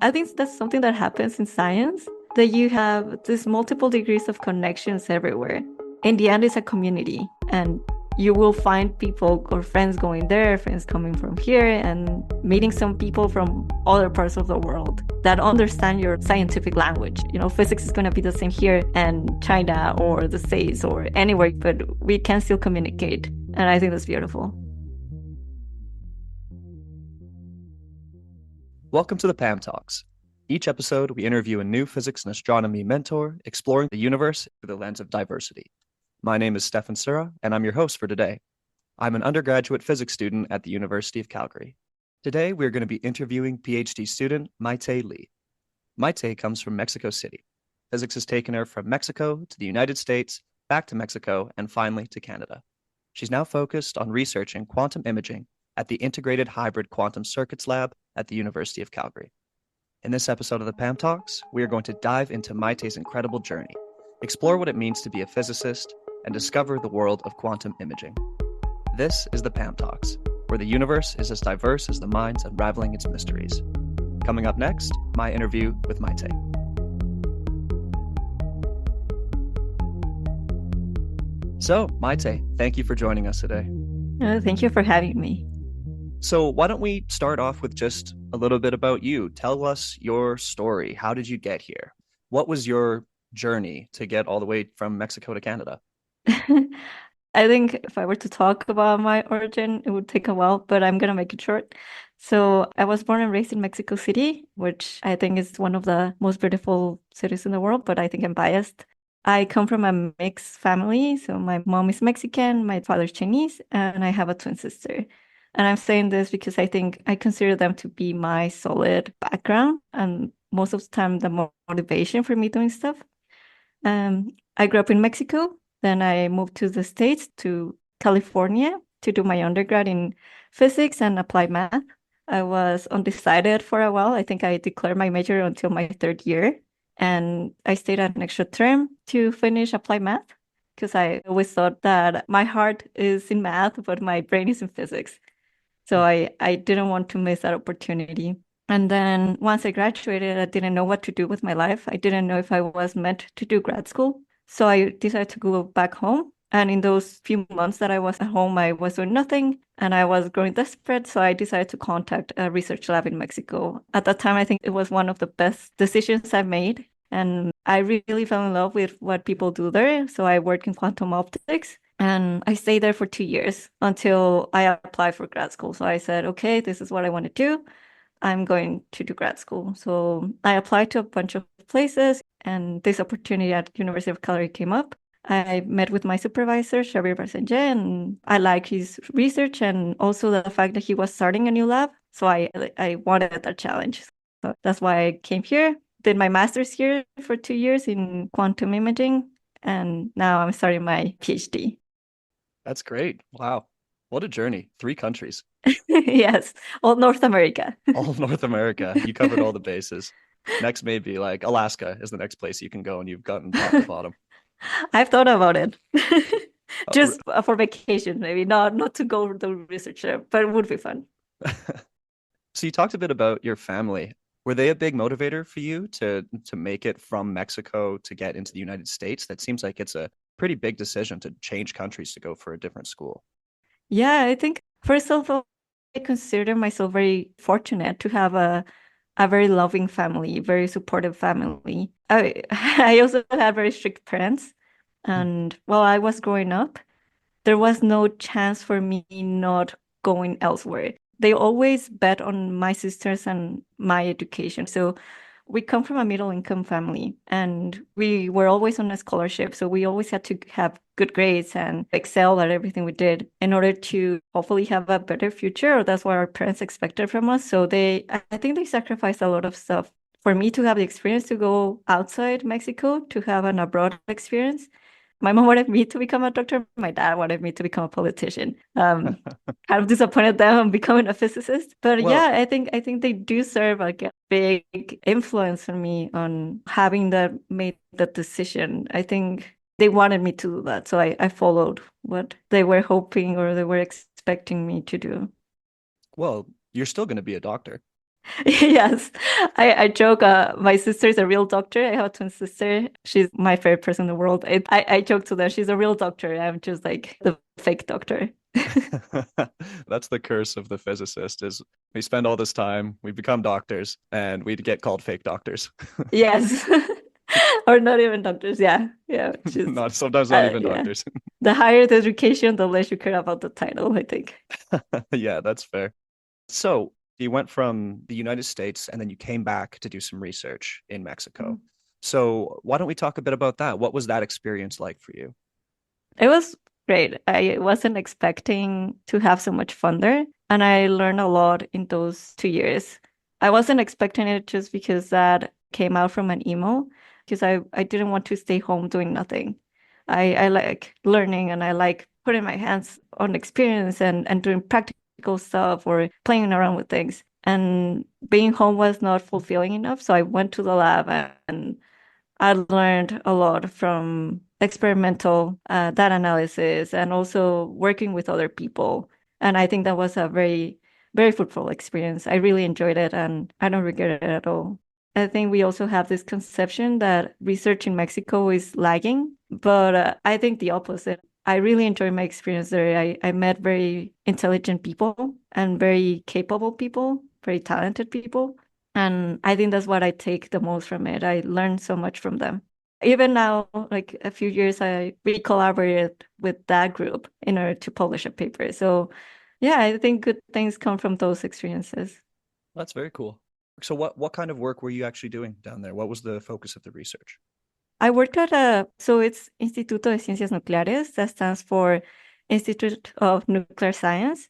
I think that's something that happens in science, that you have these multiple degrees of connections everywhere. In the end, it's a community, and you will find people or friends going there, friends coming from here, and meeting some people from other parts of the world that understand your scientific language. Physics is going to be the same here and China or the States or anywhere, but we can still communicate. And I think that's beautiful. Welcome to the PAM Talks. Each episode, we interview a new physics and astronomy mentor exploring the universe through the lens of diversity. My name is Stefan Sura, and I'm your host for today. I'm an undergraduate physics student at the University of Calgary. Today, we're going to be interviewing PhD student Mayte Li. Mayte comes from Mexico City. Physics has taken her from Mexico to the United States, back to Mexico, and finally to Canada. She's now focused on researching quantum imaging at the Integrated Hybrid Quantum Circuits Lab at the University of Calgary. In this episode of the PAM Talks, we are going to dive into Mayte's incredible journey, explore what it means to be a physicist, and discover the world of quantum imaging. This is the PAM Talks, where the universe is as diverse as the minds unraveling its mysteries. Coming up next, my interview with Mayte. So, Mayte, thank you for joining us today. Thank you for having me. So why don't we start off with just a little bit about you? Tell us your story. How did you get here? What was your journey to get all the way from Mexico to Canada? I think if I were to talk about my origin, it would take a while, but I'm gonna make it short. So I was born and raised in Mexico City, which I think is one of the most beautiful cities in the world, but I think I'm biased. I come from a mixed family. So my mom is Mexican, my father's Chinese, and I have a twin sister. And I'm saying this because I think I consider them to be my solid background and most of the time the motivation for me doing stuff. I grew up in Mexico. Then I moved to the States, to California, to do my undergrad in physics and applied math. I was undecided for a while. I think I declared my major until my third year. And I stayed an extra term to finish applied math because I always thought that my heart is in math, but my brain is in physics. So I didn't want to miss that opportunity. And then once I graduated, I didn't know what to do with my life. I didn't know if I was meant to do grad school. So I decided to go back home. And in those few months that I was at home, I was doing nothing and I was growing desperate. So I decided to contact a research lab in Mexico. At that time, I think it was one of the best decisions I've made. And I really fell in love with what people do there. So I work in quantum optics. And I stayed there for 2 years until I applied for grad school. So I said, okay, this is what I want to do. I'm going to do grad school. So I applied to a bunch of places, and this opportunity at University of Calgary came up. I met with my supervisor, Xavier Barsenje, and I like his research and also the fact that he was starting a new lab. So I wanted that challenge. So that's why I came here, did my master's here for 2 years in quantum imaging, and now I'm starting my PhD. That's great. Wow. What a journey. 3 countries. Yes, all North America. All of North America. You covered all the bases. Next, maybe like Alaska is the next place you can go, and you've gotten top to bottom. I've thought about it. Uh, Just for vacation, maybe not to go the research there, but it would be fun. So you talked a bit about your family. Were they a big motivator for you to make it from Mexico to get into the United States? That seems like it's a pretty big decision to change countries to go for a different school. Yeah, I think first of all, I consider myself very fortunate to have a very loving family, very supportive family. I also had very strict parents, Hmm. and while I was growing up, there was no chance for me not going elsewhere. They always bet on my sisters and my education. So we come from a middle income family and we were always on a scholarship. So we always had to have good grades and excel at everything we did in order to hopefully have a better future. Or that's what our parents expected from us. So I think they sacrificed a lot of stuff for me to have the experience to go outside Mexico, to have an abroad experience. My mom wanted me to become a doctor. My dad wanted me to become a politician. Kind of disappointed them on becoming a physicist. But Well, yeah, I think they do serve like a big influence on me on having that made that decision. I think they wanted me to do that. So I followed what they were hoping or they were expecting me to do. well, you're still going to be a doctor. Yes, I joke. My sister is a real doctor. I have a twin sister. She's my favorite person in the world. I joke to them. She's a real doctor. I'm just like the fake doctor. That's the curse of the physicist is we spend all this time, we become doctors, and we get called fake doctors. Yes, or not even doctors. Yeah, yeah. Just Not sometimes not even yeah. doctors. The higher the education, the less you care about the title, I think. Yeah, that's fair. So you went from the United States and then you came back to do some research in Mexico. So why don't we talk a bit about that? What was that experience like for you? It was great. I wasn't expecting to have so much fun there, and I learned a lot in those 2 years. I wasn't expecting it just because that came out from an email, because I didn't want to stay home doing nothing. I like learning and I like putting my hands on experience and doing practical stuff or playing around with things. And being home was not fulfilling enough, so I went to the lab and I learned a lot from experimental data analysis and also working with other people. And I think that was a very fruitful experience. I really enjoyed it and I don't regret it at all. I think we also have this conception that research in Mexico is lagging, but I think the opposite. I really enjoyed my experience there. I met very intelligent people and very capable people, very talented people. And I think that's what I take the most from it. I learned so much from them. Even now, like a few years, I re-collaborated with that group in order to publish a paper. So yeah, I think good things come from those experiences. That's very cool. So what kind of work were you actually doing down there? What was the focus of the research? I worked at so it's Instituto de Ciencias Nucleares, that stands for Institute of Nuclear Science.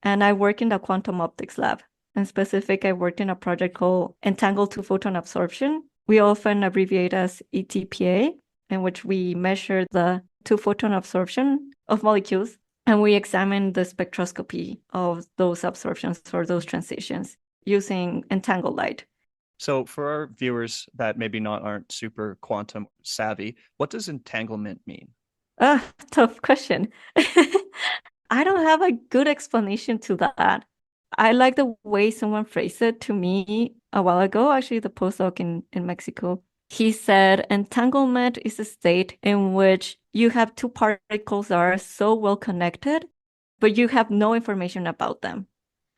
And I work in the quantum optics lab. In specific, I worked in a project called entangled two-photon absorption. We often abbreviate as ETPA, in which we measure the two-photon absorption of molecules, and we examine the spectroscopy of those absorptions or those transitions using entangled light. So for our viewers that maybe not aren't super quantum savvy, what does entanglement mean? Tough question. I don't have a good explanation to that. I like the way someone phrased it to me a while ago, actually, the postdoc in Mexico. He said entanglement is a state in which you have two particles that are so well connected, but you have no information about them.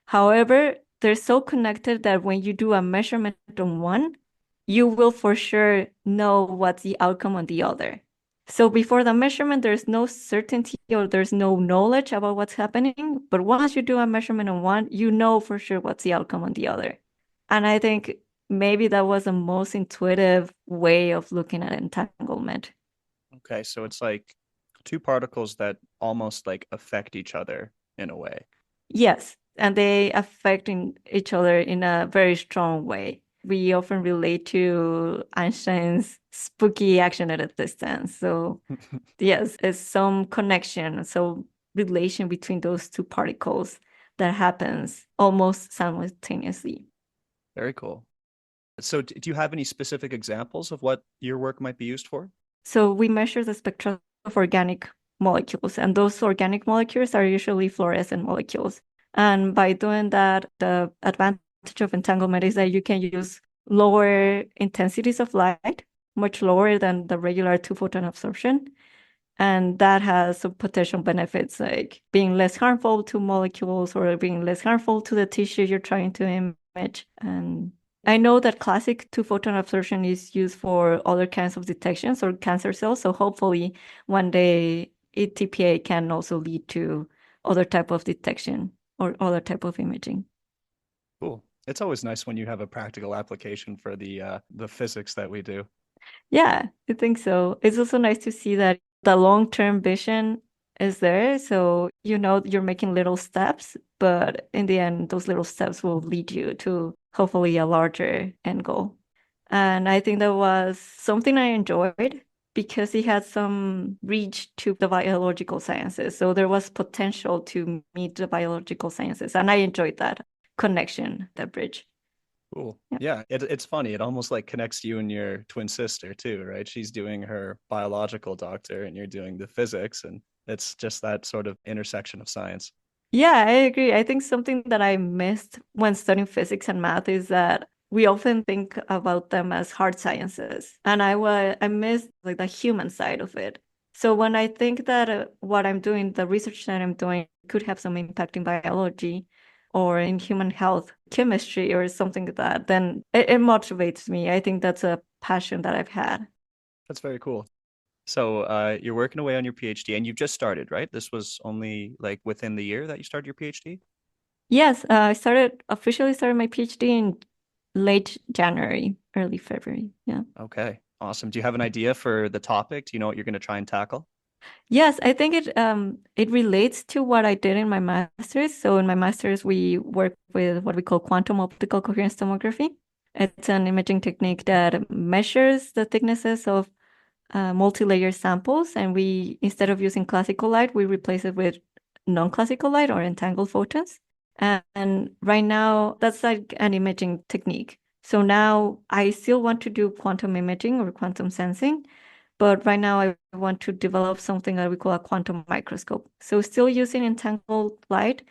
However, they're so connected that when you do a measurement on one, you will for sure know what's the outcome on the other. So before the measurement, there's no certainty or there's no knowledge about what's happening. But once you do a measurement on one, you know for sure what's the outcome on the other. And I think maybe that was the most intuitive way of looking at entanglement. Okay, so it's like two particles that almost like affect each other in a way. Yes, and they affect each other in a very strong way. We often relate to Einstein's spooky action at a distance. So yes, it's some connection, so relation between those two particles that happens almost simultaneously. Very cool. So do you have any specific examples of what your work might be used for? So we measure the spectrum of organic molecules, and those organic molecules are usually fluorescent molecules. And by doing that, the advantage of entanglement is that you can use lower intensities of light, much lower than the regular two-photon absorption. And that has some potential benefits like being less harmful to molecules or being less harmful to the tissue you're trying to image. And I know that classic two-photon absorption is used for other kinds of detections or cancer cells. So hopefully one day ETPA can also lead to other type of detection or other type of imaging. Cool. It's always nice when you have a practical application for the physics that we do. Yeah, I think so. It's also nice to see that the long-term vision is there. So you know you're making little steps, but in the end, those little steps will lead you to hopefully a larger end goal. And I think that was something I enjoyed because it had some reach to the biological sciences. So there was potential to meet the biological sciences. And I enjoyed that connection, that bridge. Cool. Yeah. Yeah, it's funny. It almost like connects you and your twin sister too, right? She's doing her biological doctor and you're doing the physics, and it's just that sort of intersection of science. Yeah, I agree. I think something that I missed when studying physics and math is that we often think about them as hard sciences, and I missed like the human side of it. So when I think that what I'm doing, the research that I'm doing, could have some impact in biology or in human health, chemistry, or something like that, then it motivates me. I think that's a passion that I've had. That's very cool. So you're working away on your PhD and you've just started, right? This was only like within the year that you started your PhD? Yes, I started officially started my PhD in late January, early February. Yeah. Okay, awesome. Do you have an idea for the topic? Do you know what you're going to try and tackle? Yes, I think it relates to what I did in my master's. So in my master's, we work with what we call quantum optical coherence tomography. It's an imaging technique that measures the thicknesses of multi-layer samples, and we instead of using classical light, we replace it with non-classical light or entangled photons. And right now, that's like an imaging technique. So now I still want to do quantum imaging or quantum sensing, but right now I want to develop something that we call a quantum microscope. So still using entangled light,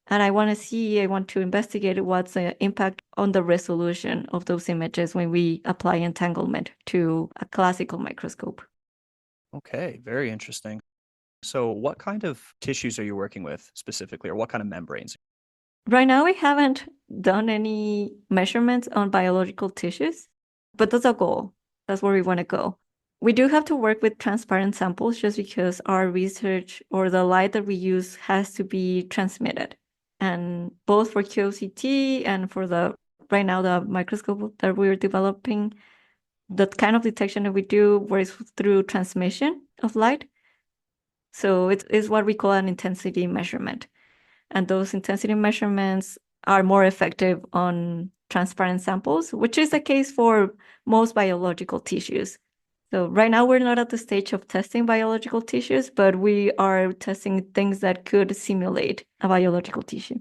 and I want to investigate what's the impact on the resolution of those images when we apply entanglement to a classical microscope. Okay, very interesting. So what kind of tissues are you working with specifically, or what kind of membranes? Right now, we haven't done any measurements on biological tissues, but that's our goal. That's where we want to go. We do have to work with transparent samples just because our research or the light that we use has to be transmitted. And both for QCT and for the right now, the microscope that we're developing, the kind of detection that we do works through transmission of light. So it's what we call an intensity measurement. And those intensity measurements are more effective on transparent samples, which is the case for most biological tissues. So right now we're not at the stage of testing biological tissues, but we are testing things that could simulate a biological tissue.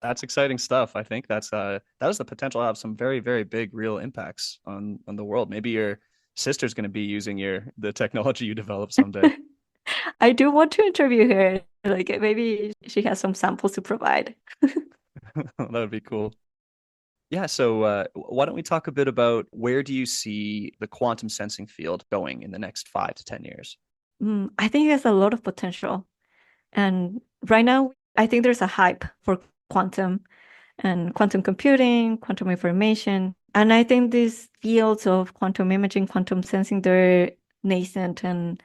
That's exciting stuff. I think that has the potential to have some very, very big real impacts on the world. Maybe your sister's going to be using the technology you develop someday. I do want to interview her. Like maybe she has some samples to provide. That would be cool. Yeah, so why don't we talk a bit about where do you see the quantum sensing field going in the next 5 to 10 years? I think there's a lot of potential. And right now, I think there's a hype for quantum and quantum computing, quantum information. And I think these fields of quantum imaging, quantum sensing, they're nascent. And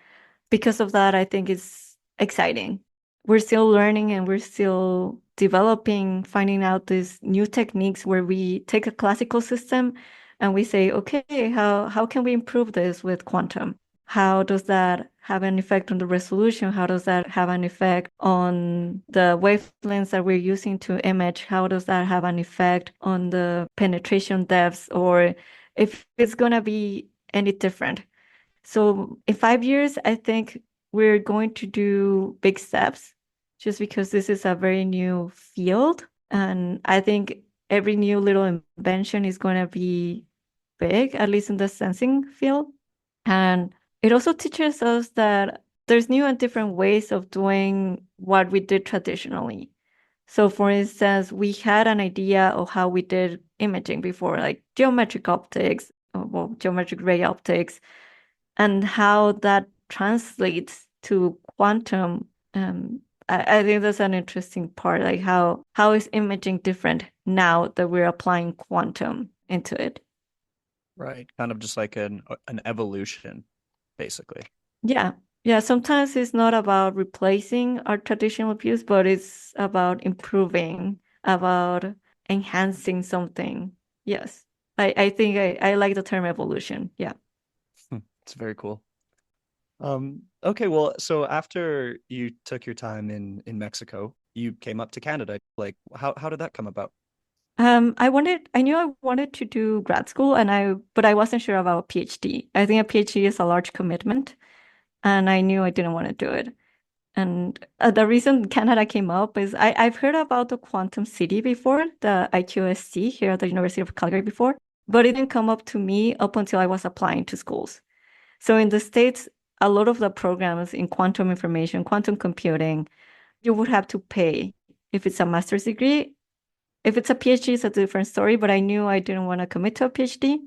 because of that, I think it's exciting. We're still learning and we're still developing, finding out these new techniques where we take a classical system and we say, okay, how can we improve this with quantum? How does that have an effect on the resolution? How does that have an effect on the wavelengths that we're using to image? How does that have an effect on the penetration depths or if it's going to be any different? So in 5 years, I think we're going to do big steps just because this is a very new field. And I think every new little invention is going to be big, at least in the sensing field. And it also teaches us that there's new and different ways of doing what we did traditionally. So, for instance, we had an idea of how we did imaging before, like geometric optics, well, geometric ray optics, and how that translates to quantum. I think that's an interesting part, like how is imaging different now that we're applying quantum into it? Right. Kind of just like an evolution, basically. Yeah. Yeah, sometimes it's not about replacing our traditional views, but it's about improving, about enhancing something. Yes. I think I like the term evolution. Yeah. It's very cool. Okay, well, so after you took your time in Mexico, you came up to Canada. Like, how did that come about? I knew I wanted to do grad school but I wasn't sure about a PhD. I think a PhD is a large commitment, and I knew I didn't want to do it. And the reason Canada came up is I've heard about the Quantum City before, the IQSC here at the University of Calgary before, but it didn't come up to me up until I was applying to schools. So in the States, a lot of the programs in quantum information, quantum computing, you would have to pay. if it's a master's degree. If it's a PhD, it's a different story, but I knew I didn't want to commit to a PhD.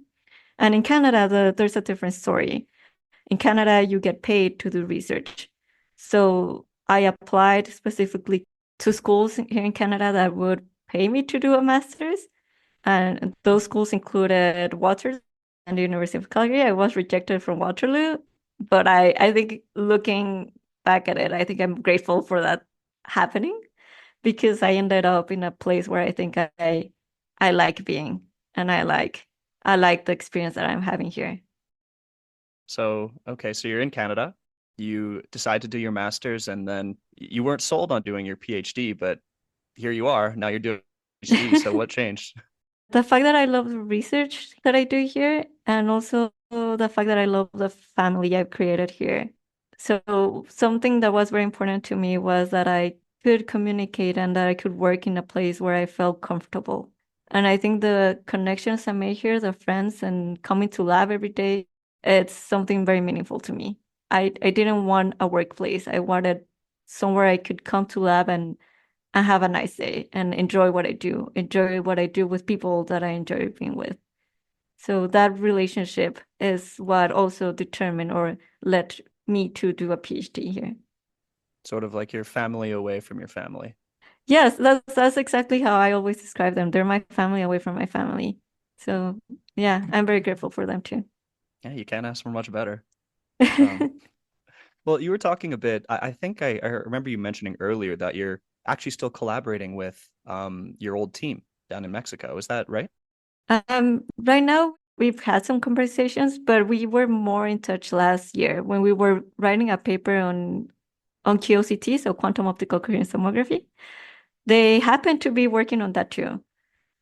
And in Canada, there's a different story. In Canada, you get paid to do research. So I applied specifically to schools here in Canada that would pay me to do a master's. And those schools included Waterloo and the University of Calgary. I was rejected from Waterloo, but I think looking back at it, I think I'm grateful for that happening because I ended up in a place where I think I like being and I like the experience that I'm having here. So, okay, so you're in Canada. You decide to do your master's, and then you weren't sold on doing your PhD, but here you are. Now you're doing PhD. So what changed? The fact that I love the research that I do here, and also the fact that I love the family I've created here. So something that was very important to me was that I could communicate and that I could work in a place where I felt comfortable. And I think the connections I made here, the friends and coming to lab every day, it's something very meaningful to me. I didn't want a workplace. I wanted somewhere I could come to lab and have a nice day and enjoy what I do with people that I enjoy being with. So that relationship is what also determined or led me to do a PhD here. Sort of like your family away from your family. Yes, that's exactly how I always describe them. They're my family away from my family. So yeah, I'm very grateful for them too. Yeah, you can't ask for much better. Um, well, you were talking a bit. I think I remember you mentioning earlier that you're actually still collaborating with your old team down in Mexico. Is that right? Right now we've had some conversations, but we were more in touch last year when we were writing a paper on QOCT, so quantum optical coherence tomography. They happened to be working on that too.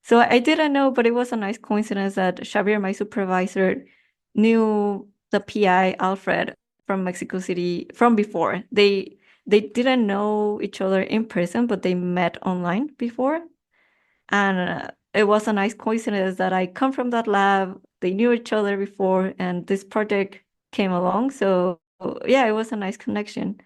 So I didn't know, but it was a nice coincidence that Xavier, my supervisor, knew the PI Alfred from Mexico City from before. They didn't know each other in person, but they met online before. And it was a nice coincidence that I come from that lab. They knew each other before, and this project came along. So yeah, it was a nice connection.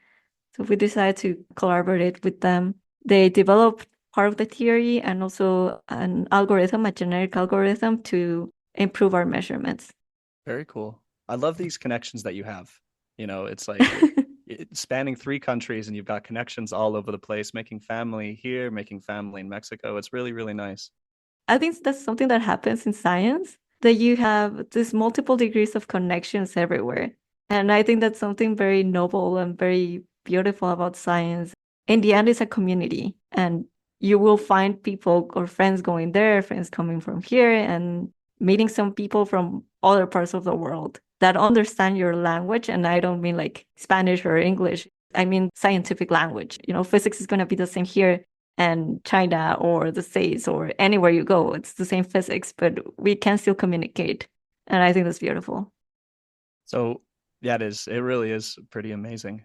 So we decided to collaborate with them. They developed part of the theory and also an algorithm, a generic algorithm to improve our measurements. Very cool. I love these connections that you have. It's like spanning three countries and you've got connections all over the place, making family here, making family in Mexico. It's really, really nice. I think that's something that happens in science, that you have these multiple degrees of connections everywhere. And I think that's something very noble and very beautiful about science. In the end, it's a community, and you will find people or friends going there, friends coming from here, and meeting some people from other parts of the world that understand your language. And I don't mean like Spanish or English. I mean scientific language. Physics is going to be the same here and China or the States or anywhere you go, it's the same physics, but we can still communicate. And I think that's beautiful. So yeah, it really is pretty amazing.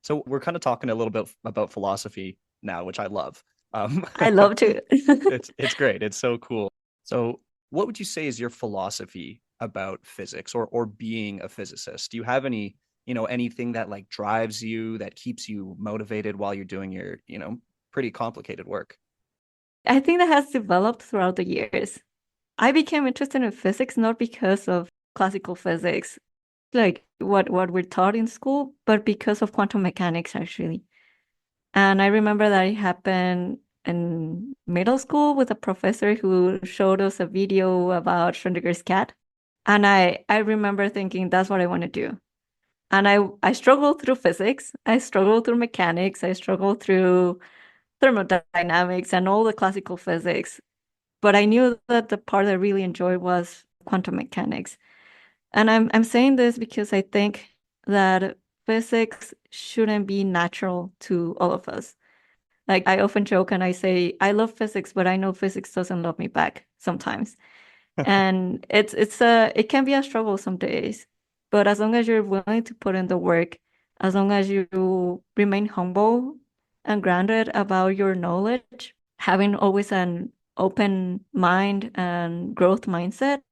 So we're kind of talking a little bit about philosophy now, which I love. Um, I love to. it's great. It's so cool. So what would you say is your philosophy about physics or being a physicist? Do you have anything that like drives you, that keeps you motivated while you're doing your, pretty complicated work? I think that has developed throughout the years. I became interested in physics not because of classical physics, like what we're taught in school, but because of quantum mechanics, actually. And I remember that it happened in middle school with a professor who showed us a video about Schrödinger's cat. And I remember thinking that's what I want to do. And I struggled through physics, I struggled through mechanics, I struggled through thermodynamics and all the classical physics. But I knew that the part I really enjoyed was quantum mechanics. And I'm saying this because I think that physics shouldn't be natural to all of us. Like I often joke and I say, I love physics, but I know physics doesn't love me back sometimes. And it can be a struggle some days. But as long as you're willing to put in the work, as long as you remain humble and grounded about your knowledge, having always an open mind and growth mindset,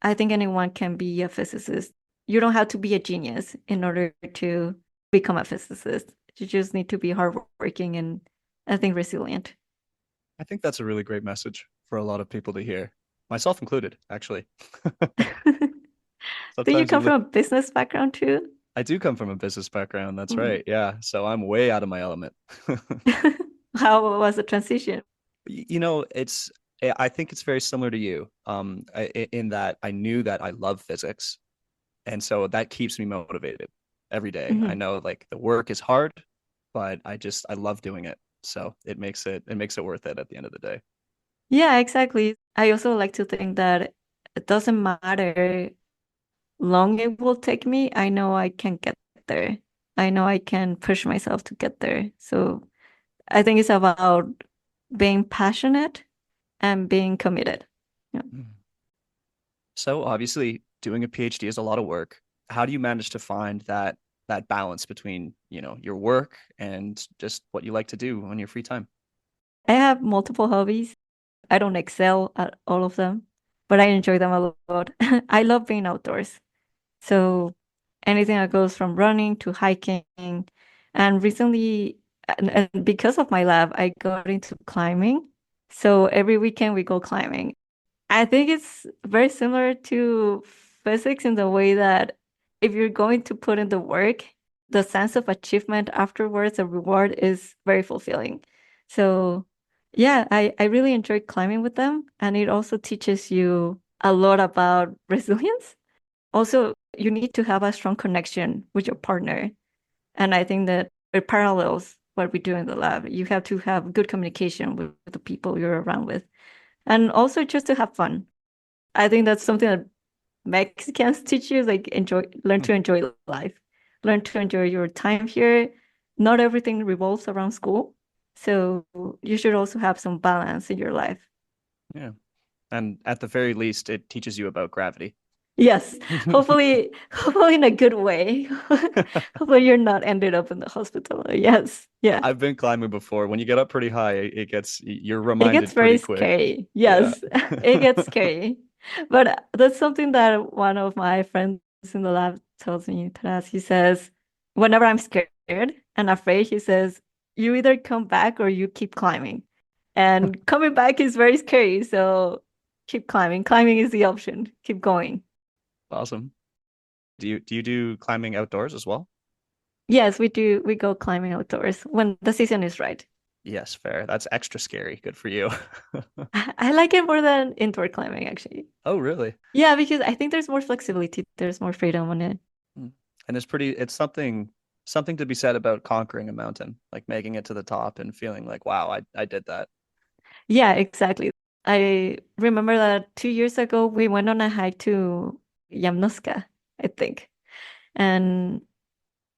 I think anyone can be a physicist. You don't have to be a genius in order to become a physicist. You just need to be hardworking I think resilient. I think that's a really great message for a lot of people to hear, myself included, actually. Do you Sometimes you come look, from a business background too? I do come from a business background. That's Mm. right. Yeah. So I'm way out of my element. How was the transition? I think it's very similar to you, in that I knew that I love physics. And so that keeps me motivated every day. I Mhm. know like the work is hard, but I love doing it. So it makes it worth it at the end of the day. Yeah, exactly. I also like to think that it doesn't matter long it will take me. I know I can get there. I know I can push myself to get there. So I think it's about being passionate and being committed. Yeah. Mm. So obviously doing a PhD is a lot of work. How do you manage to find that balance between, your work and just what you like to do on your free time? I have multiple hobbies. I don't excel at all of them, but I enjoy them a lot. I love being outdoors. So anything that goes from running to hiking. And recently, and because of my lab, I got into climbing. So every weekend we go climbing. I think it's very similar to physics in the way that if you're going to put in the work, the sense of achievement afterwards, the reward is very fulfilling. So yeah, I really enjoy climbing with them. And it also teaches you a lot about resilience. Also, you need to have a strong connection with your partner. And I think that it parallels what we do in the lab. You have to have good communication with the people you're around with. And also just to have fun. I think that's something that Mexicans teach you, like learn Hmm. to enjoy life, learn to enjoy your time here. Not everything revolves around school. So you should also have some balance in your life. Yeah. And at the very least, it teaches you about gravity. Yes, hopefully in a good way. Hopefully you're not ended up in the hospital. Yes, yeah. I've been climbing before. When you get up pretty high, you're It gets reminded very pretty quick. scary. Yeah. Yes, it gets scary. But that's something that one of my friends in the lab tells me, Taras. He says, whenever I'm scared and afraid, he says, you either come back or you keep climbing. And coming back is very scary. So keep climbing. Climbing is the option. Keep going. Awesome. Do you do climbing outdoors as well? Yes, we do. We go climbing outdoors when the season is right. Yes, fair. That's extra scary. Good for you. I like it more than indoor climbing, actually. Oh, really? Yeah, because I think there's more flexibility. There's more freedom on it. Mm. And it's something to be said about conquering a mountain, like making it to the top and feeling like, wow, I did that. Yeah, exactly. I remember that 2 years ago we went on a hike to Yamnuska, I think. And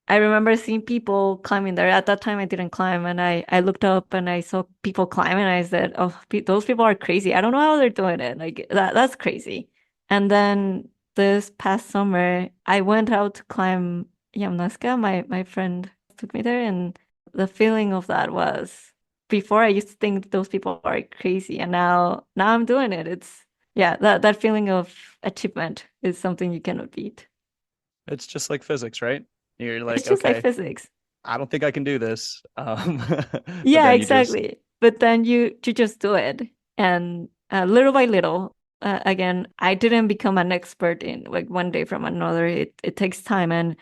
I remember seeing people climbing there. At that time, I didn't climb, and I looked up and I saw people climbing, and I said, "Oh, those people are crazy. I don't know how they're doing it. Like that's crazy." And then this past summer, I went out to climb Yamnuska. My friend took me there, and the feeling of that was before I used to think those people are crazy, and now I'm doing it. It's yeah, that feeling of achievement is something you cannot beat. It's just like physics, right? You're It's like, just like okay, physics. I don't think I can do this. But Yeah, then you just exactly. But then you just do it, and little by little. Again, I didn't become an expert in like one day from another. It takes time and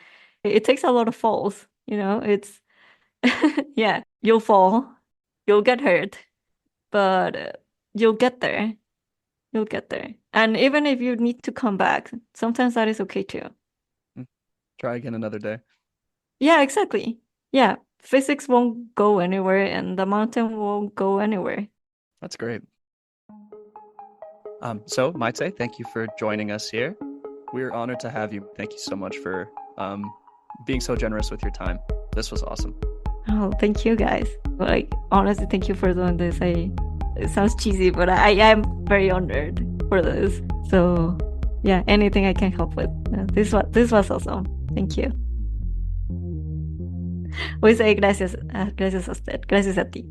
it takes a lot of falls. It's yeah, you'll fall, you'll get hurt, but you'll get there. You'll get there. And even if you need to come back, sometimes that is okay too. try again another day. Yeah, exactly. Yeah, physics won't go anywhere, and the mountain won't go anywhere. That's great. So Maite, thank you for joining us here. We're honored to have you. Thank you so much for being so generous with your time. This was awesome. Oh, thank you guys. Like, honestly, thank you for doing this. It sounds cheesy, but I am very honored for this. So, yeah, anything I can help with. This was awesome. Thank you. Voy a decir gracias, gracias a usted, gracias a ti.